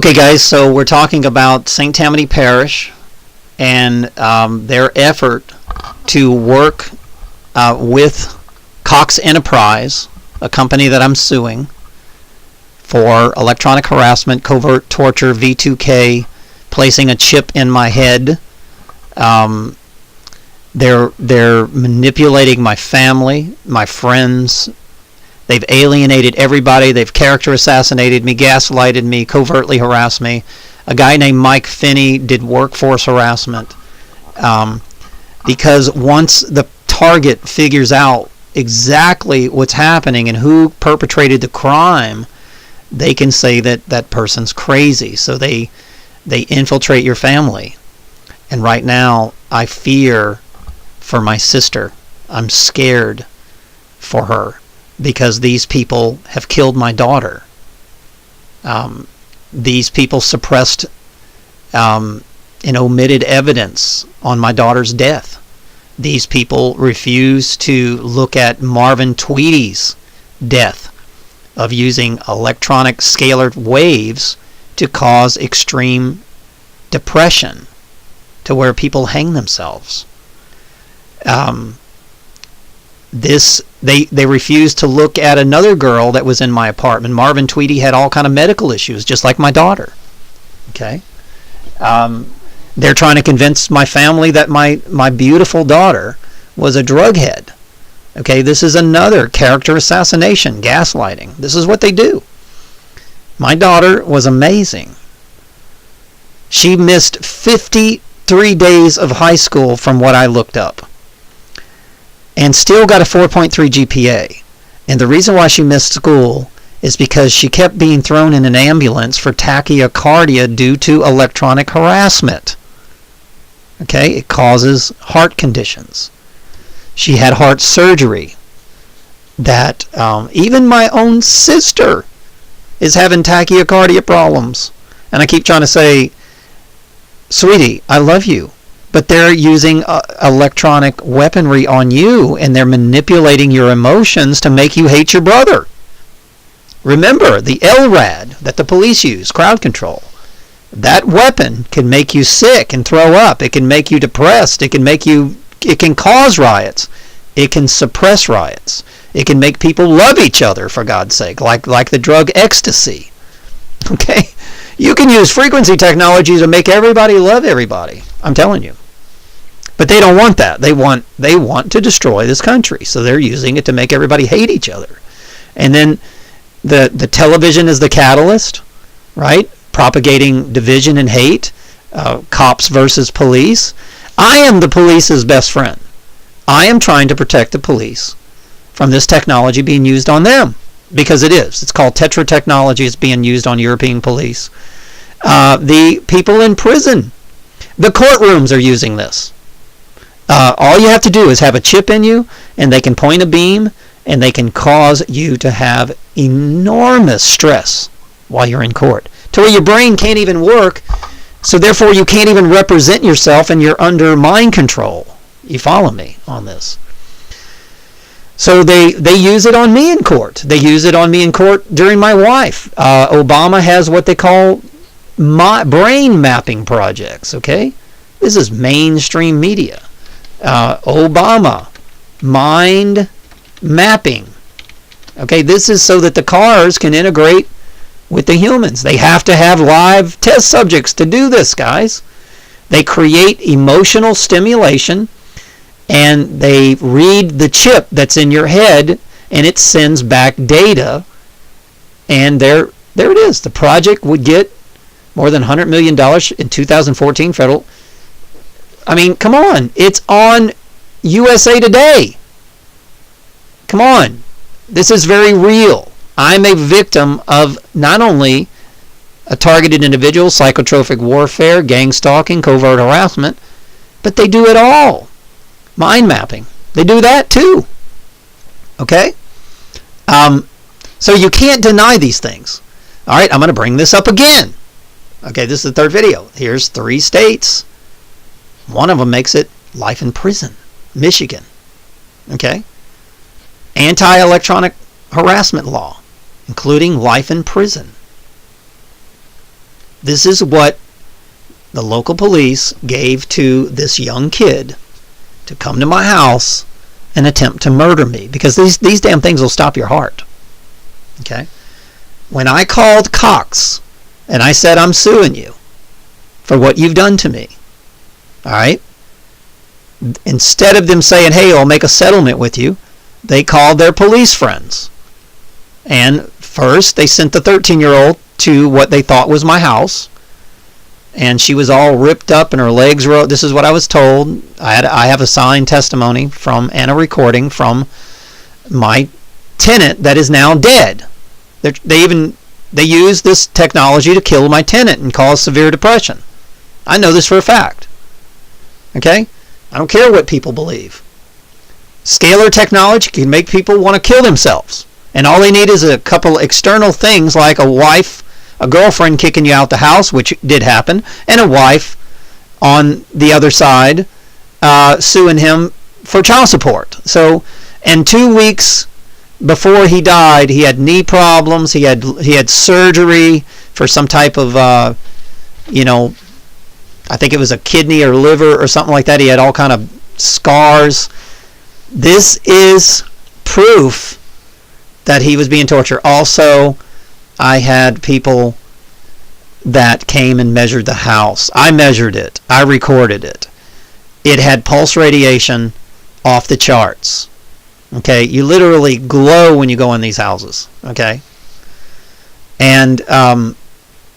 Okay, guys, so we're talking about St. Tammany Parish and their effort to work with Cox Enterprise, a company that I'm suing for electronic harassment, covert torture, V2K, placing a chip in my head. They're manipulating my family, my friends. They've alienated everybody. They've character assassinated me, gaslighted me, covertly harassed me. A guy named Mike Finney did workforce harassment. Because once the target figures out exactly what's happening and who perpetrated the crime, they can say that that person's crazy. So they infiltrate your family. And right now, I fear for my sister. I'm scared for her because these people have killed my daughter. These people suppressed and omitted evidence on my daughter's death. These people refuse to look at Marvin Tweedy's death of using electronic scalar waves to cause extreme depression to where people hang themselves. They refused to look at another girl that was in my apartment. Marvin Tweedy had all kind of medical issues, just like my daughter. Okay, they're trying to convince my family that my beautiful daughter was a drug head. Okay, this is another character assassination, gaslighting. This is what they do. My daughter was amazing. She missed 53 days of high school from what I looked up, and still got a 4.3 GPA. And the reason why she missed school is because she kept being thrown in an ambulance for tachycardia due to electronic harassment. Okay, it causes heart conditions. She had heart surgery that even my own sister is having tachycardia problems. And I keep trying to say, sweetie, I love you. But they're using electronic weaponry on you, and they're manipulating your emotions to make you hate your brother. Remember, the LRAD that the police use, crowd control, that weapon can make you sick and throw up. It can make you depressed. It can cause riots. It can suppress riots. It can make people love each other, for God's sake, like the drug ecstasy. Okay? You can use frequency technology to make everybody love everybody. I'm telling you. But they don't want that. They want to destroy this country. So they're using it to make everybody hate each other. And then the television is the catalyst, right? Propagating division and hate. Cops versus police. I am the police's best friend. I am trying to protect the police from this technology being used on them. Because it is. It's called Tetra technology. It's being used on European police. The people in prison. The courtrooms are using this. All you have to do is have a chip in you, and they can point a beam, and they can cause you to have enormous stress while you're in court, to where your brain can't even work, so therefore you can't even represent yourself, and you're under mind control. You follow me on this? So they use it on me in court. They use it on me in court during my wife. Obama has what they call brain mapping projects, okay? This is mainstream media. Obama, mind mapping. Okay, this is so that the cars can integrate with the humans. They have to have live test subjects to do this, guys. They create emotional stimulation, and they read the chip that's in your head, and it sends back data, and there it is. The project would get more than $100 million in 2014 federal. I mean, come on. It's on USA Today. Come on. This is very real. I'm a victim of not only a targeted individual, psychotropic warfare, gang stalking, covert harassment, but they do it all. Mind mapping. They do that too. Okay? So you can't deny these things. All right, I'm going to bring this up again. Okay, this is the third video. Here's 3 states. One of them makes it life in prison. Michigan. Okay? Anti-electronic harassment law, including life in prison. This is what the local police gave to this young kid to come to my house and attempt to murder me, because these damn things will stop your heart. Okay? When I called Cox and I said, I'm suing you for what you've done to me, all right? Instead of them saying, hey, I'll make a settlement with you, they called their police friends. And first, they sent the 13-year-old to what they thought was my house. And she was all ripped up and her legs were... This is what I was told. I have a signed testimony and a recording from my tenant that is now dead. They used this technology to kill my tenant and cause severe depression. I know this for a fact. Okay? I don't care what people believe. Scalar technology can make people want to kill themselves. And all they need is a couple external things like a girlfriend kicking you out the house, which did happen, and a wife on the other side suing him for child support. So, and 2 weeks before he died, he had knee problems. He had surgery for some type of, I think it was a kidney or liver or something like that. He had all kind of scars. This is proof that he was being tortured. Also, I had people that came and measured the house. I measured it. I recorded it. It had pulse radiation off the charts. Okay? You literally glow when you go in these houses. Okay? And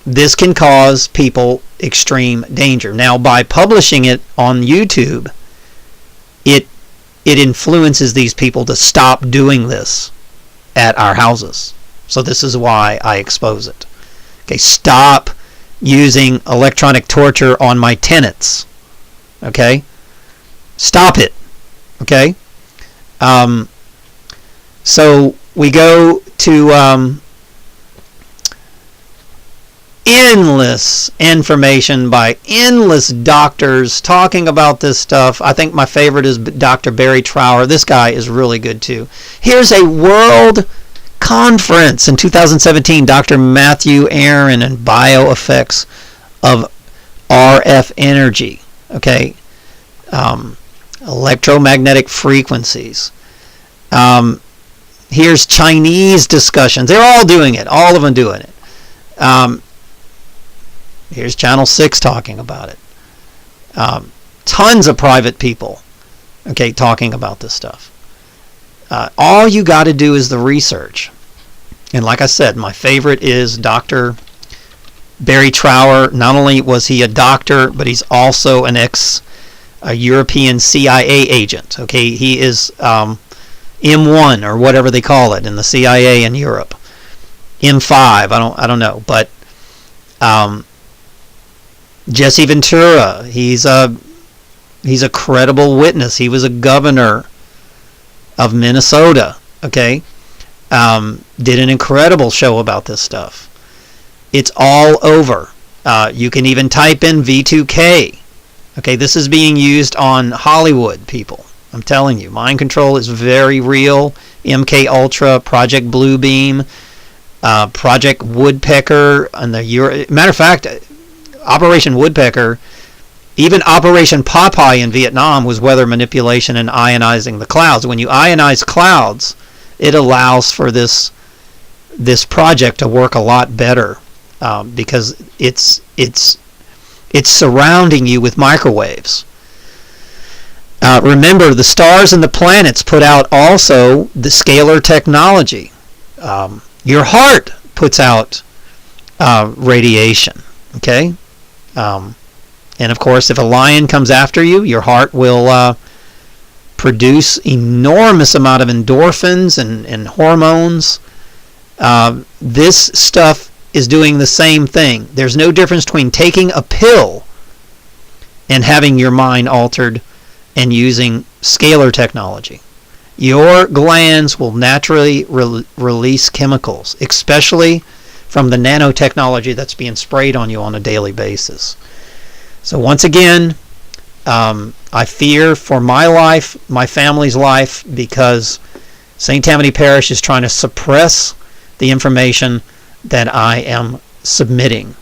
this can cause people extreme danger. Now, by publishing it on YouTube, it influences these people to stop doing this at our houses. So this is why I expose it. Okay, stop using electronic torture on my tenants. Okay? Stop it. Okay? So we go to endless information by endless doctors talking about this stuff. I think my favorite is Dr. Barry Trower. This guy is really good too. Here's a world conference in 2017, Dr. Matthew Aaron and bioeffects of RF energy. Okay, electromagnetic frequencies. Here's Chinese discussions. They're all doing it. All of them doing it. Here's Channel 6 talking about it. Tons of private people, okay, talking about this stuff. All you got to do is the research. And like I said, my favorite is Dr. Barry Trower. Not only was he a doctor, but he's also an European CIA agent. Okay, he is M1 or whatever they call it in the CIA in Europe. M5, I don't know, but Jesse Ventura, he's a credible witness. He was a governor of Minnesota, okay? Did an incredible show about this stuff. It's all over. You can even type in V2K. Okay, this is being used on Hollywood people. I'm telling you, mind control is very real. MK Ultra, Project Bluebeam, Project Woodpecker, and matter of fact, Operation Woodpecker, even Operation Popeye in Vietnam was weather manipulation and ionizing the clouds. When you ionize clouds, it allows for this project to work a lot better because it's surrounding you with microwaves. Remember, the stars and the planets put out also the scalar technology. Your heart puts out radiation. Okay? And of course, if a lion comes after you, your heart will produce enormous amount of endorphins and hormones. This stuff is doing the same thing. There's no difference between taking a pill and having your mind altered and using scalar technology. Your glands will naturally release chemicals, especially from the nanotechnology that's being sprayed on you on a daily basis. So once again, I fear for my life, my family's life, because St. Tammany Parish is trying to suppress the information that I am submitting.